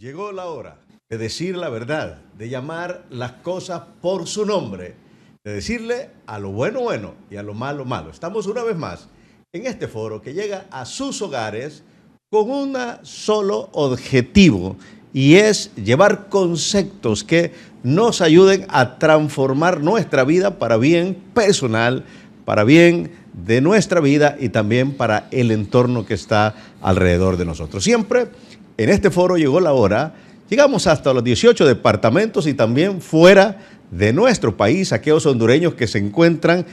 Llegó la hora de decir la verdad, de llamar las cosas por su nombre, de decirle a lo bueno bueno y a lo malo malo. Estamos una vez más en este foro que llega a sus hogares con un solo objetivo, y es llevar conceptos que nos ayuden a transformar nuestra vida para bien personal, para bien de nuestra vida y también para el entorno que está alrededor de nosotros. Siempre en este foro llegó la hora, llegamos hasta los 18 departamentos y también fuera de nuestro país, aquellos hondureños que se encuentran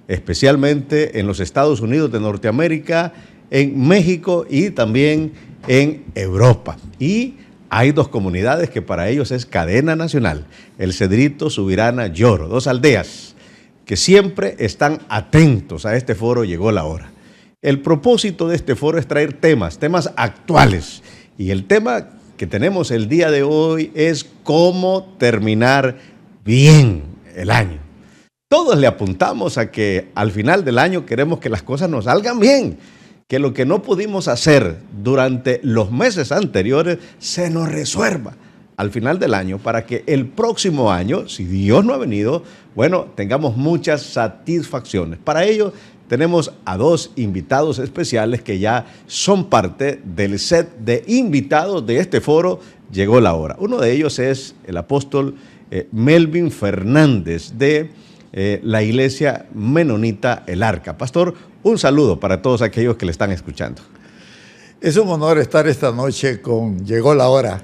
especialmente en los Estados Unidos de Norteamérica, en México y también en Europa. Y hay dos comunidades que para ellos es cadena nacional, el Cedrito, Subirana, Lloro, dos aldeas que siempre están atentos a este foro. Llegó la hora. El propósito de este foro es traer temas actuales, y el tema que tenemos el día de hoy es cómo terminar bien el año. Todos le apuntamos a que al final del año queremos que las cosas nos salgan bien, que lo que no pudimos hacer durante los meses anteriores se nos resuelva al final del año para que el próximo año, si Dios no ha venido, bueno, tengamos muchas satisfacciones. Para ello tenemos a dos invitados especiales que ya son parte del set de invitados de este foro. Llegó la hora. Uno de ellos es el apóstol Melvin Fernández de la iglesia menonita El Arca. Pastor, un saludo para todos aquellos que le están escuchando. Es un honor estar esta noche con Llegó la Hora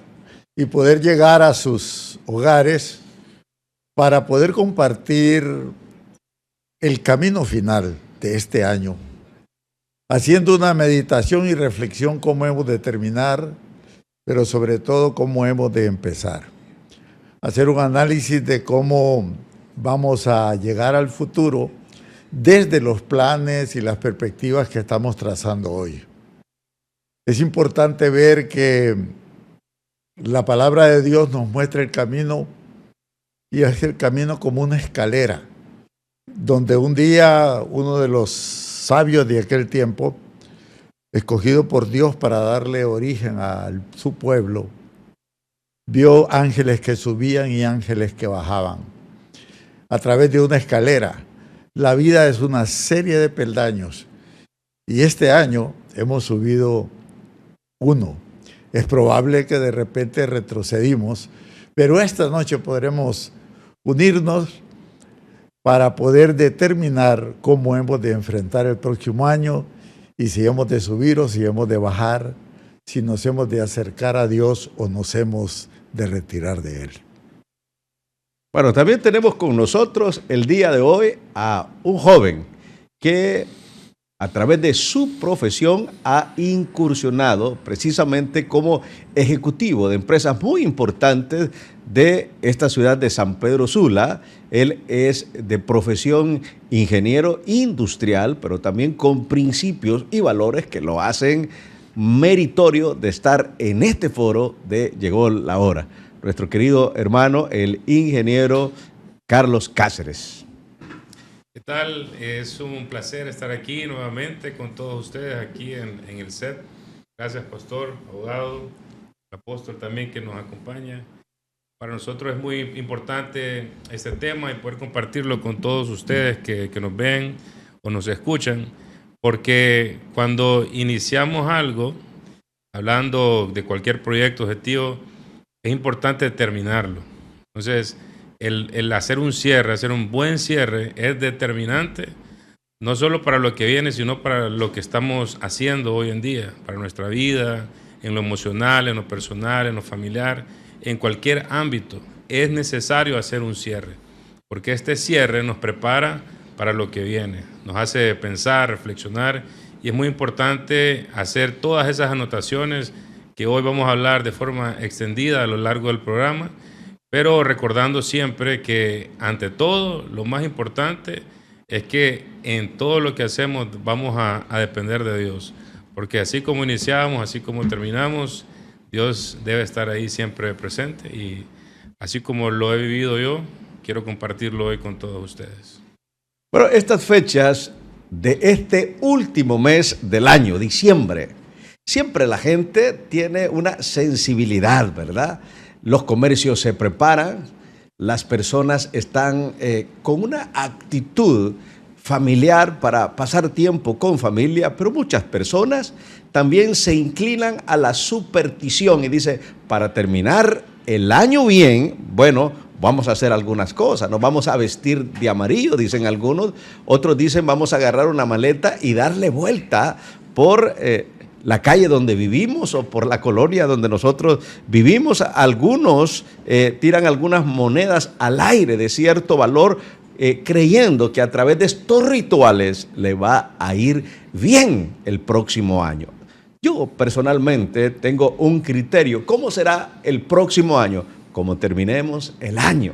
y poder llegar a sus hogares para poder compartir el camino final de este año, haciendo una meditación y reflexión cómo hemos de terminar, pero sobre todo cómo hemos de empezar. Hacer un análisis de cómo vamos a llegar al futuro desde los planes y las perspectivas que estamos trazando hoy. Es importante ver que la palabra de Dios nos muestra el camino, y es el camino como una escalera, donde un día uno de los sabios de aquel tiempo, escogido por Dios para darle origen a su pueblo, vio ángeles que subían y ángeles que bajaban a través de una escalera. La vida es una serie de peldaños y este año hemos subido uno. Es probable que de repente retrocedimos, pero esta noche podremos unirnos para poder determinar cómo hemos de enfrentar el próximo año, y si hemos de subir o si hemos de bajar, si nos hemos de acercar a Dios o nos hemos de retirar de Él. Bueno, también tenemos con nosotros el día de hoy a un joven que a través de su profesión ha incursionado precisamente como ejecutivo de empresas muy importantes de esta ciudad de San Pedro Sula. Él es de profesión ingeniero industrial, pero también con principios y valores que lo hacen meritorio de estar en este foro de Llegó la Hora. Nuestro querido hermano, el ingeniero Carlos Cáceres. ¿Qué tal? Es un placer estar aquí nuevamente con todos ustedes aquí en el set. Gracias, pastor, abogado, apóstol también que nos acompaña. Para nosotros es muy importante este tema y poder compartirlo con todos ustedes que nos ven o nos escuchan, porque cuando iniciamos algo, hablando de cualquier proyecto, objetivo, es importante terminarlo. Entonces, el hacer un cierre, hacer un buen cierre es determinante, no solo para lo que viene, sino para lo que estamos haciendo hoy en día, para nuestra vida, en lo emocional, en lo personal, en lo familiar, en cualquier ámbito. Es necesario hacer un cierre, porque este cierre nos prepara para lo que viene, nos hace pensar, reflexionar, y es muy importante hacer todas esas anotaciones que hoy vamos a hablar de forma extendida a lo largo del programa, pero recordando siempre que ante todo lo más importante es que en todo lo que hacemos vamos a depender de Dios, porque así como iniciamos, así como terminamos, Dios debe estar ahí siempre presente, y así como lo he vivido yo, quiero compartirlo hoy con todos ustedes. Bueno, estas fechas de este último mes del año, diciembre, Siempre la gente tiene una sensibilidad, ¿verdad? Los comercios se preparan, las personas están con una actitud familiar para pasar tiempo con familia, pero muchas personas también se inclinan a la superstición y dicen, para terminar el año bien, bueno, vamos a hacer algunas cosas, nos vamos a vestir de amarillo, dicen algunos, otros dicen vamos a agarrar una maleta y darle vuelta por la calle donde vivimos o por la colonia donde nosotros vivimos. Algunos tiran algunas monedas al aire de cierto valor, creyendo que a través de estos rituales le va a ir bien el próximo año. Yo personalmente tengo un criterio. ¿Cómo será el próximo año? Como terminemos el año.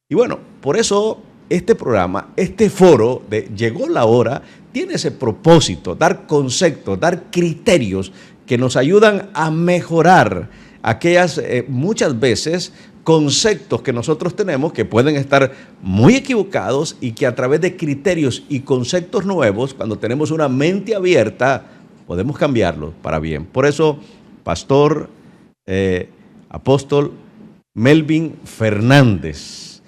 Y bueno, por eso este programa, este foro de Llegó la Hora, tiene ese propósito, dar conceptos, dar criterios que nos ayudan a mejorar aquellas muchas veces conceptos que nosotros tenemos que pueden estar muy equivocados y que a través de criterios y conceptos nuevos, cuando tenemos una mente abierta, podemos cambiarlos para bien. Por eso, Pastor, Apóstol Melvin Fernández,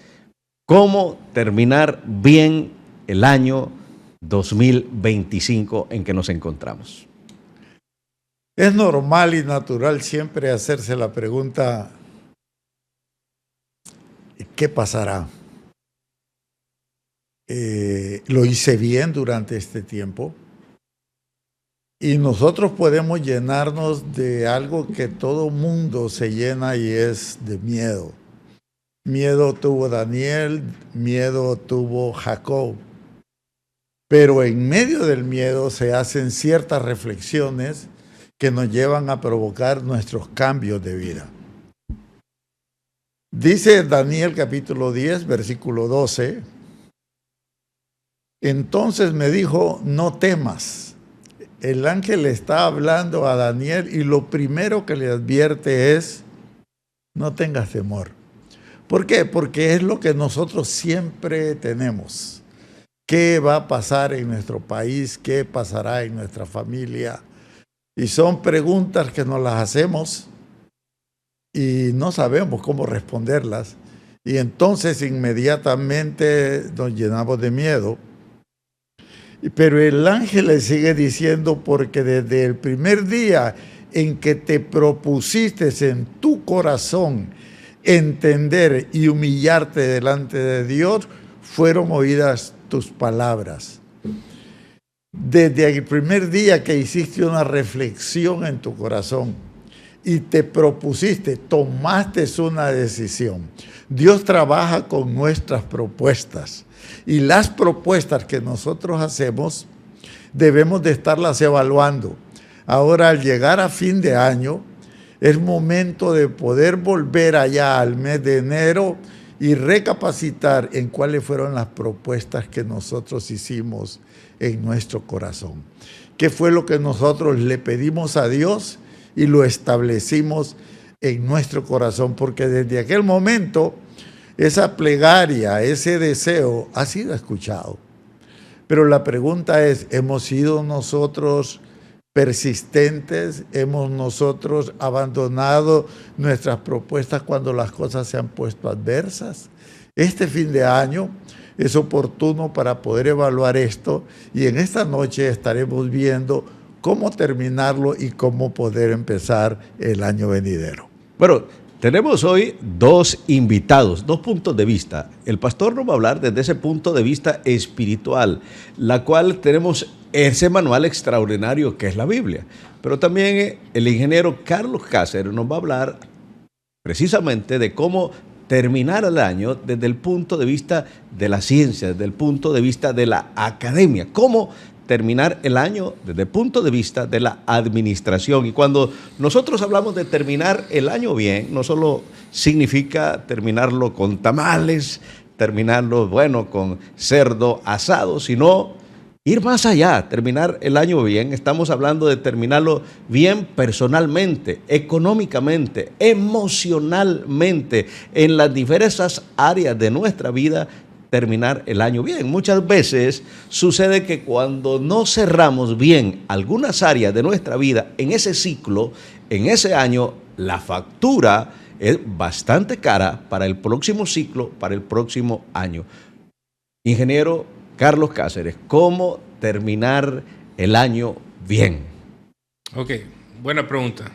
¿cómo terminar bien el año 2025 en que nos encontramos? Es normal y natural siempre hacerse la pregunta, ¿qué pasará? ¿Lo hice bien durante este tiempo? Y nosotros podemos llenarnos de algo que todo mundo se llena y es de miedo. Miedo tuvo Daniel, miedo tuvo Jacob. Pero en medio del miedo se hacen ciertas reflexiones que nos llevan a provocar nuestros cambios de vida. Dice Daniel capítulo 10, versículo 12, entonces me dijo, no temas. El ángel le está hablando a Daniel y lo primero que le advierte es, no tengas temor. ¿Por qué? Porque es lo que nosotros siempre tenemos. ¿Qué va a pasar en nuestro país? ¿Qué pasará en nuestra familia? Y son preguntas que nos las hacemos y no sabemos cómo responderlas. Y entonces inmediatamente nos llenamos de miedo. Pero el ángel le sigue diciendo, porque desde el primer día en que te propusiste en tu corazón entender y humillarte delante de Dios, fueron oídas tus palabras. Desde el primer día que hiciste una reflexión en tu corazón y te propusiste, tomaste una decisión. Dios trabaja con nuestras propuestas. Y las propuestas que nosotros hacemos debemos de estarlas evaluando. Ahora, al llegar a fin de año, es momento de poder volver allá al mes de enero y recapacitar en cuáles fueron las propuestas que nosotros hicimos en nuestro corazón. ¿Qué fue lo que nosotros le pedimos a Dios y lo establecimos en nuestro corazón? Porque desde aquel momento esa plegaria, ese deseo ha sido escuchado. Pero la pregunta es, ¿hemos sido nosotros persistentes? ¿Hemos nosotros abandonado nuestras propuestas cuando las cosas se han puesto adversas? Este fin de año es oportuno para poder evaluar esto y en esta noche estaremos viendo cómo terminarlo y cómo poder empezar el año venidero. Bueno, tenemos hoy dos invitados, dos puntos de vista. El pastor nos va a hablar desde ese punto de vista espiritual, la cual tenemos ese manual extraordinario que es la Biblia. Pero también el ingeniero Carlos Cáceres nos va a hablar precisamente de cómo terminar el año desde el punto de vista de la ciencia, desde el punto de vista de la academia. Cómo terminar el año desde el punto de vista de la administración. Y cuando nosotros hablamos de terminar el año bien, no solo significa terminarlo con tamales, terminarlo, bueno, con cerdo asado, sino ir más allá, terminar el año bien. Estamos hablando de terminarlo bien personalmente, económicamente, emocionalmente, en las diversas áreas de nuestra vida, terminar el año bien. Muchas veces sucede que cuando no cerramos bien algunas áreas de nuestra vida en ese ciclo, en ese año, la factura es bastante cara para el próximo ciclo, para el próximo año. Ingeniero Carlos Cáceres, ¿cómo terminar el año bien? Ok, buena pregunta.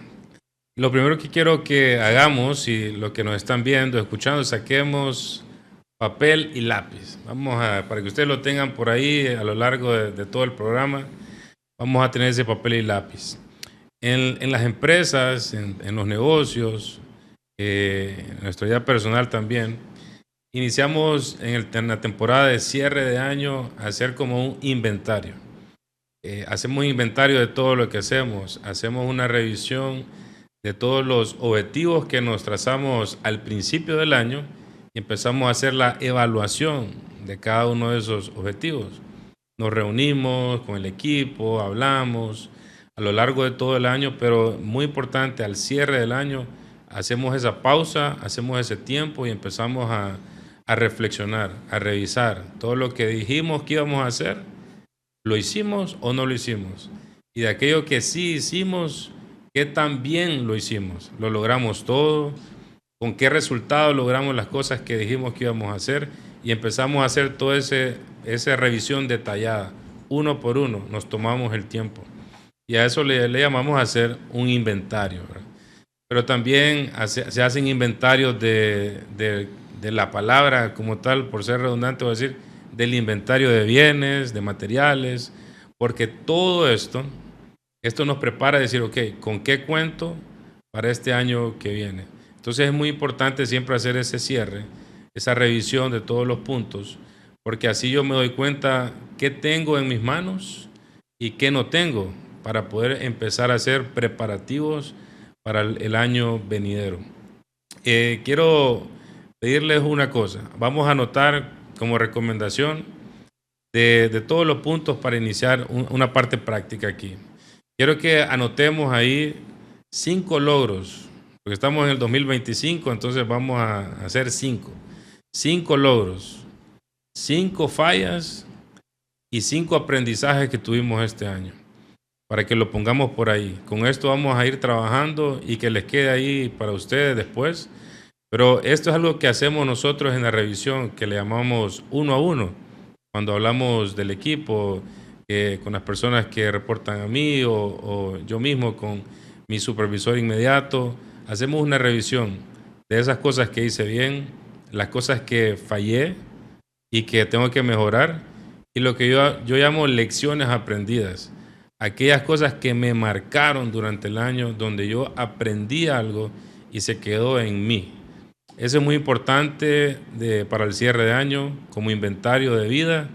Lo primero que quiero que hagamos, y los que nos están viendo, escuchando, saquemos papel y lápiz. Para que ustedes lo tengan por ahí a lo largo de todo el programa, vamos a tener ese papel y lápiz. En las empresas, en los negocios, en nuestra vida personal también, iniciamos en la temporada de cierre de año a hacer como un inventario. Hacemos un inventario de todo lo que hacemos, hacemos una revisión de todos los objetivos que nos trazamos al principio del año y empezamos a hacer la evaluación de cada uno de esos objetivos. Nos reunimos con el equipo, hablamos a lo largo de todo el año, pero muy importante, al cierre del año hacemos esa pausa, hacemos ese tiempo y empezamos a reflexionar, a revisar todo lo que dijimos que íbamos a hacer, ¿lo hicimos o no lo hicimos? Y de aquello que sí hicimos, ¿qué tan bien lo hicimos? ¿Lo logramos todo? ¿Con qué resultado logramos las cosas que dijimos que íbamos a hacer? Y empezamos a hacer toda esa revisión detallada, uno por uno, nos tomamos el tiempo. Y a eso le llamamos hacer un inventario, ¿verdad? Pero también se hacen inventarios de la palabra como tal, por ser redundante, voy a decir, del inventario de bienes, de materiales, porque todo esto nos prepara a decir, ok, ¿con qué cuento para este año que viene? Entonces es muy importante siempre hacer ese cierre, esa revisión de todos los puntos, porque así yo me doy cuenta qué tengo en mis manos y qué no tengo para poder empezar a hacer preparativos para el año venidero. Quiero pedirles una cosa. Vamos a anotar como recomendación de todos los puntos para iniciar una parte práctica aquí. Quiero que anotemos ahí 5 logros, porque estamos en el 2025, entonces vamos a hacer 5. 5 logros, 5 fallas y 5 aprendizajes que tuvimos este año, para que lo pongamos por ahí. Con esto vamos a ir trabajando y que les quede ahí para ustedes después. Pero esto es algo que hacemos nosotros en la revisión, que le llamamos 1 a 1, cuando hablamos del equipo, con las personas que reportan a mí o yo mismo con mi supervisor inmediato, hacemos una revisión de esas cosas que hice bien, las cosas que fallé y que tengo que mejorar, y lo que yo llamo lecciones aprendidas, aquellas cosas que me marcaron durante el año, donde yo aprendí algo y se quedó en mí. Eso es muy importante para el cierre de año, como inventario de vida,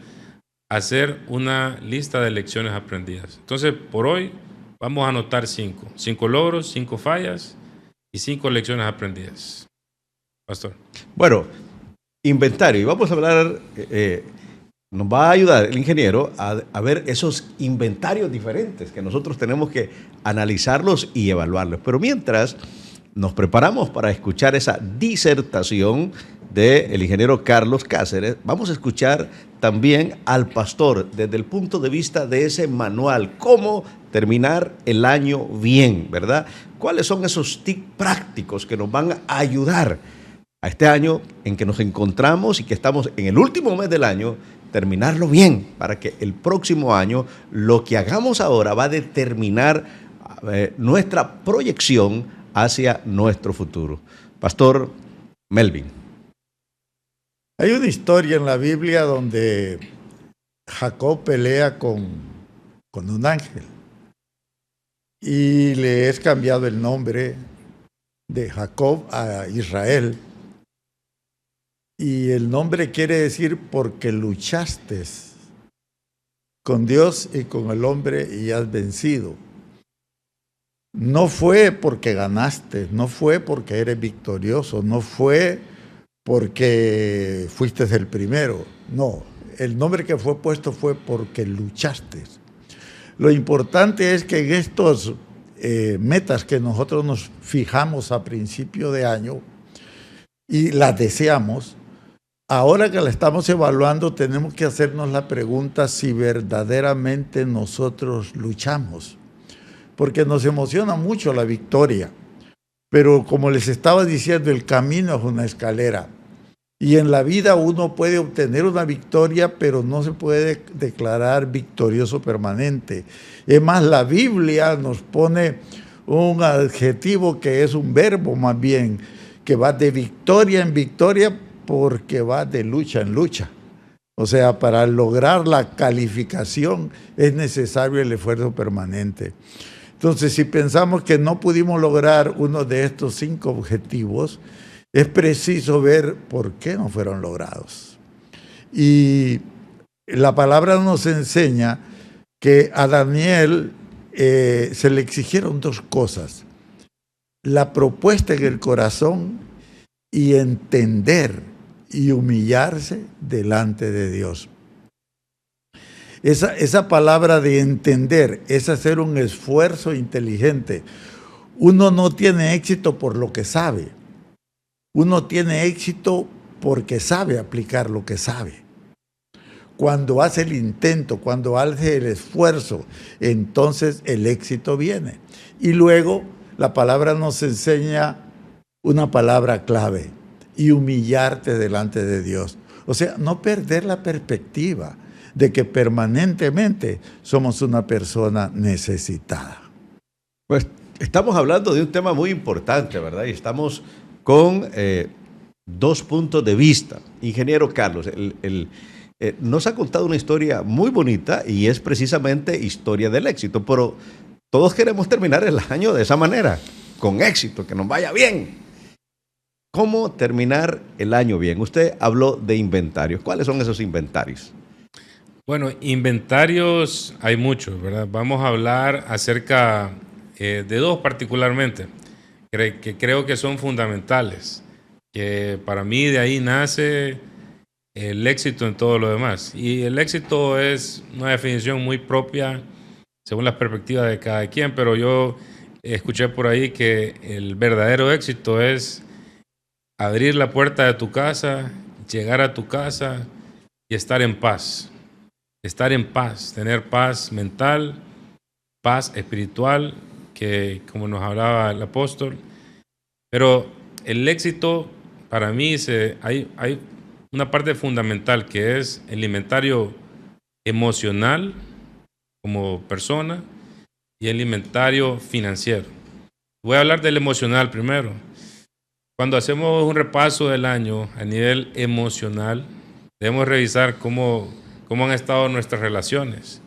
hacer una lista de lecciones aprendidas. Entonces, por hoy vamos a anotar 5. 5 logros, 5 fallas y 5 lecciones aprendidas. Pastor. Bueno, inventario. Y vamos a hablar, nos va a ayudar el ingeniero a ver esos inventarios diferentes que nosotros tenemos que analizarlos y evaluarlos. Pero mientras nos preparamos para escuchar esa disertación del ingeniero Carlos Cáceres, vamos a escuchar también al pastor desde el punto de vista de ese manual, cómo terminar el año bien, ¿verdad? ¿Cuáles son esos tips prácticos que nos van a ayudar a este año en que nos encontramos y que estamos en el último mes del año, terminarlo bien, para que el próximo año lo que hagamos ahora va a determinar nuestra proyección hacia nuestro futuro? Pastor Melvin. Hay una historia en la Biblia donde Jacob pelea con un ángel y le es cambiado el nombre de Jacob a Israel. Y el nombre quiere decir porque luchaste con Dios y con el hombre y has vencido. No fue porque ganaste, no fue porque eres victorioso, no fue porque fuiste el primero. No, el nombre que fue puesto fue porque luchaste. Lo importante es que en estos metas que nosotros nos fijamos a principio de año y las deseamos, ahora que la estamos evaluando, tenemos que hacernos la pregunta si verdaderamente nosotros luchamos, porque nos emociona mucho la victoria, pero como les estaba diciendo, el camino es una escalera. Y en la vida uno puede obtener una victoria, pero no se puede declarar victorioso permanente. Es más, la Biblia nos pone un adjetivo que es un verbo más bien, que va de victoria en victoria porque va de lucha en lucha. O sea, para lograr la calificación es necesario el esfuerzo permanente. Entonces, si pensamos que no pudimos lograr uno de estos 5 objetivos, es preciso ver por qué no fueron logrados. Y la palabra nos enseña que a Daniel se le exigieron 2 cosas: la propuesta en el corazón y entender y humillarse delante de Dios. Esa palabra de entender es hacer un esfuerzo inteligente. Uno no tiene éxito por lo que sabe. Uno tiene éxito porque sabe aplicar lo que sabe. Cuando hace el intento, cuando hace el esfuerzo, entonces el éxito viene. Y luego la palabra nos enseña una palabra clave: y humillarte delante de Dios. O sea, no perder la perspectiva de que permanentemente somos una persona necesitada. Pues estamos hablando de un tema muy importante, ¿verdad? Y estamos con 2 puntos de vista. Ingeniero Carlos, nos ha contado una historia muy bonita y es precisamente historia del éxito, pero todos queremos terminar el año de esa manera, con éxito, que nos vaya bien. ¿Cómo terminar el año bien? Usted habló de inventarios. ¿Cuáles son esos inventarios? Bueno, inventarios hay muchos, ¿verdad? Vamos a hablar acerca de 2 particularmente, que creo que son fundamentales, que para mí de ahí nace el éxito en todo lo demás. Y el éxito es una definición muy propia según las perspectivas de cada quien, pero yo escuché por ahí que el verdadero éxito es abrir la puerta de tu casa, llegar a tu casa y estar en paz. Estar en paz, tener paz mental, paz espiritual, que como nos hablaba el apóstol. Pero el éxito, para mí, hay una parte fundamental que es el inventario emocional como persona y el inventario financiero. Voy a hablar del emocional primero. Cuando hacemos un repaso del año a nivel emocional, debemos revisar cómo han estado nuestras relaciones.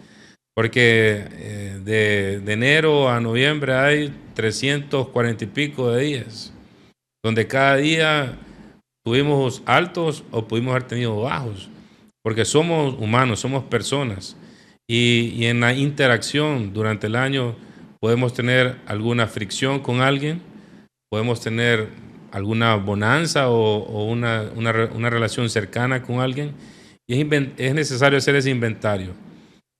Porque de enero a noviembre hay 340 y pico de días, donde cada día tuvimos altos o pudimos haber tenido bajos, porque somos humanos, somos personas. Y en la interacción durante el año podemos tener alguna fricción con alguien, podemos tener alguna bonanza o una relación cercana con alguien, y es necesario hacer ese inventario.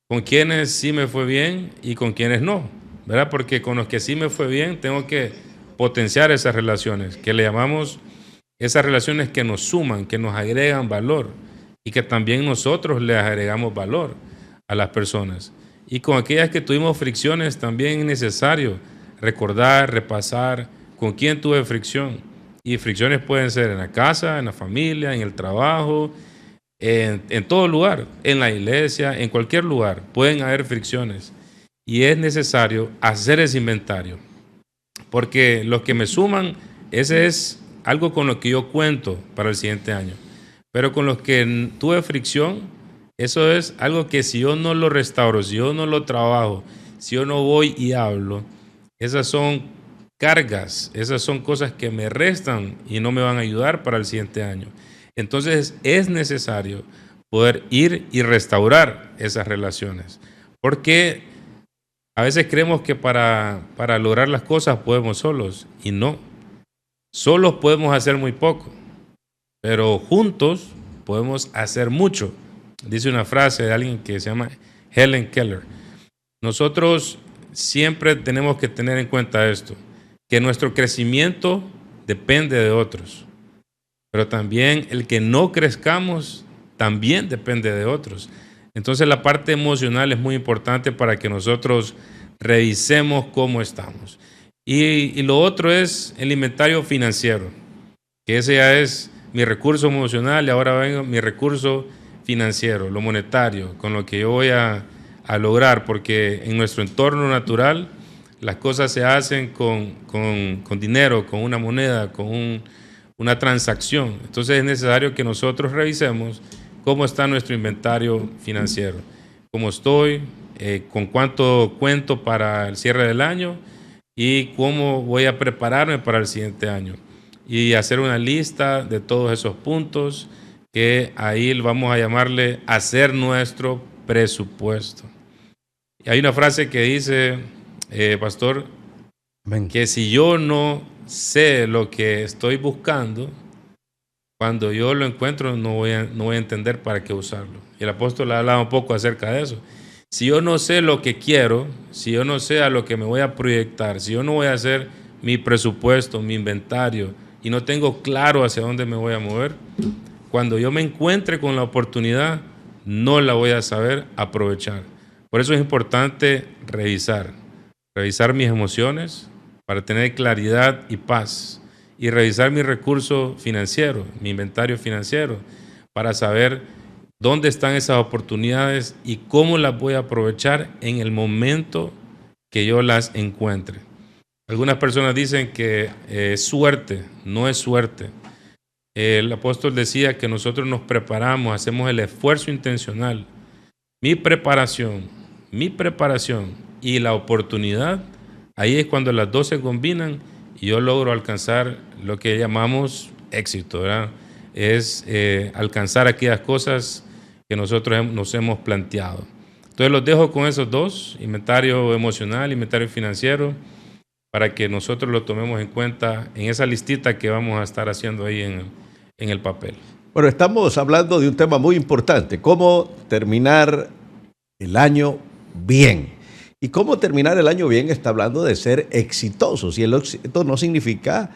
Con quienes sí me fue bien y con quienes no, ¿verdad? Porque con los que sí me fue bien tengo que potenciar esas relaciones, que le llamamos esas relaciones que nos suman, que nos agregan valor y que también nosotros les agregamos valor a las personas. Y con aquellas que tuvimos fricciones también es necesario recordar, repasar con quién tuve fricción. Y fricciones pueden ser en la casa, en la familia, en el trabajo, en todo lugar, en la iglesia, en cualquier lugar, pueden haber fricciones y es necesario hacer ese inventario, porque los que me suman, ese es algo con lo que yo cuento para el siguiente año, pero con los que tuve fricción, eso es algo que si yo no lo restauro, si yo no lo trabajo, si yo no voy y hablo, esas son cargas, esas son cosas que me restan y no me van a ayudar para el siguiente año. Entonces es necesario poder ir y restaurar esas relaciones, porque a veces creemos que para lograr las cosas podemos solos, y no. Solos podemos hacer muy poco, pero juntos podemos hacer mucho. Dice una frase de alguien que se llama Helen Keller. Nosotros siempre tenemos que tener en cuenta esto, que nuestro crecimiento depende de otros. pero también el que no crezcamos también depende de otros. Entonces la parte emocional es muy importante para que nosotros revisemos cómo estamos. Y lo otro es el inventario financiero, que ese ya es mi recurso emocional y ahora vengo mi recurso financiero, lo monetario, con lo que yo voy a lograr, porque en nuestro entorno natural las cosas se hacen con dinero, con una moneda, con una transacción. Entonces es necesario que nosotros revisemos cómo está nuestro inventario financiero, cómo estoy, con cuánto cuento para el cierre del año y cómo voy a prepararme para el siguiente año. Y hacer una lista de todos esos puntos que ahí vamos a llamarle hacer nuestro presupuesto. Y hay una frase que dice, pastor, Amén. que si yo no sé lo que estoy buscando, cuando yo lo encuentro no voy a entender para qué usarlo. Y el apóstol hablaba un poco acerca de eso. Si yo no sé lo que quiero, si yo no sé a lo que me voy a proyectar, si yo no voy a hacer mi presupuesto, mi inventario, y no tengo claro hacia dónde me voy a mover, cuando yo me encuentre con la oportunidad, no la voy a saber aprovechar. Por eso es importante revisar mis emociones para tener claridad y paz, y revisar mi recurso financiero, mi inventario financiero, para saber dónde están esas oportunidades y cómo las voy a aprovechar en el momento que yo las encuentre. Algunas personas dicen que es suerte, no es suerte. El apóstol decía que nosotros nos preparamos, hacemos el esfuerzo intencional. Mi preparación y la oportunidad, ahí es cuando las dos se combinan y yo logro alcanzar lo que llamamos éxito, ¿verdad? Es alcanzar aquellas cosas que nosotros nos hemos planteado. Entonces los dejo con esos dos, inventario emocional, inventario financiero, para que nosotros lo tomemos en cuenta en esa listita que vamos a estar haciendo ahí en el papel. Bueno, estamos hablando de un tema muy importante, cómo terminar el año bien. Y cómo terminar el año bien está hablando de ser exitosos. Y el éxito no significa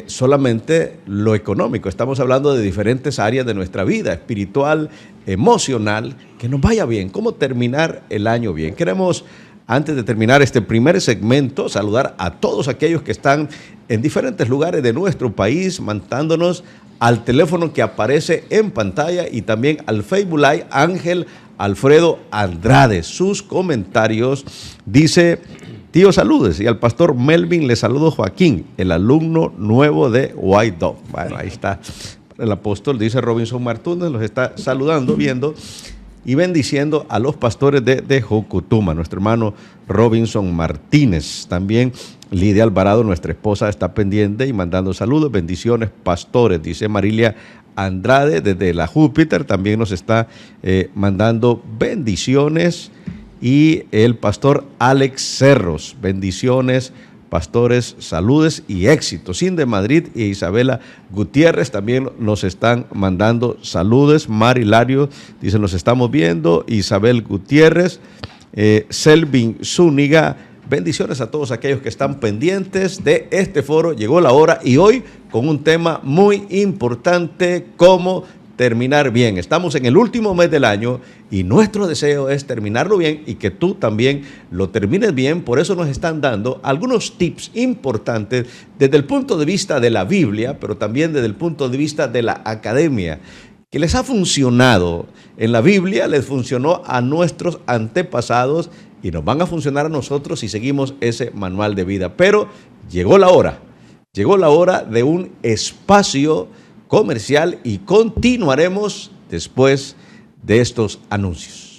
solamente lo económico. Estamos hablando de diferentes áreas de nuestra vida, espiritual, emocional, que nos vaya bien. ¿Cómo terminar el año bien? Queremos, antes de terminar este primer segmento, saludar a todos aquellos que están en diferentes lugares de nuestro país, mandándonos al teléfono que aparece en pantalla y también al Facebook Live. Ángel Alfredo Andrade, sus comentarios, dice: tío, saludes, y al pastor Melvin le saludo Joaquín, el alumno nuevo de White Dove. Bueno, ahí está el apóstol, dice Robinson Martínez, los está saludando, viendo y bendiciendo a los pastores de Jocutuma, nuestro hermano Robinson Martínez. También Lidia Alvarado, nuestra esposa, está pendiente y mandando saludos, bendiciones, pastores, dice Marilia Andrade desde la Júpiter, también nos está mandando bendiciones. Y el pastor Alex Cerros, bendiciones, pastores, saludes y éxitos. Cindy de Madrid y Isabela Gutiérrez también nos están mandando saludos. Mari Lario dice: nos estamos viendo. Isabel Gutiérrez, Selvin Zúñiga, bendiciones a todos aquellos que están pendientes de este foro. Llegó la hora y hoy con un tema muy importante: cómo terminar bien. Estamos en el último mes del año y nuestro deseo es terminarlo bien y que tú también lo termines bien. Por eso nos están dando algunos tips importantes desde el punto de vista de la Biblia, pero también desde el punto de vista de la academia, que les ha funcionado en la Biblia, les funcionó a nuestros antepasados y nos van a funcionar a nosotros si seguimos ese manual de vida. Pero llegó la hora de un espacio comercial y continuaremos después de estos anuncios.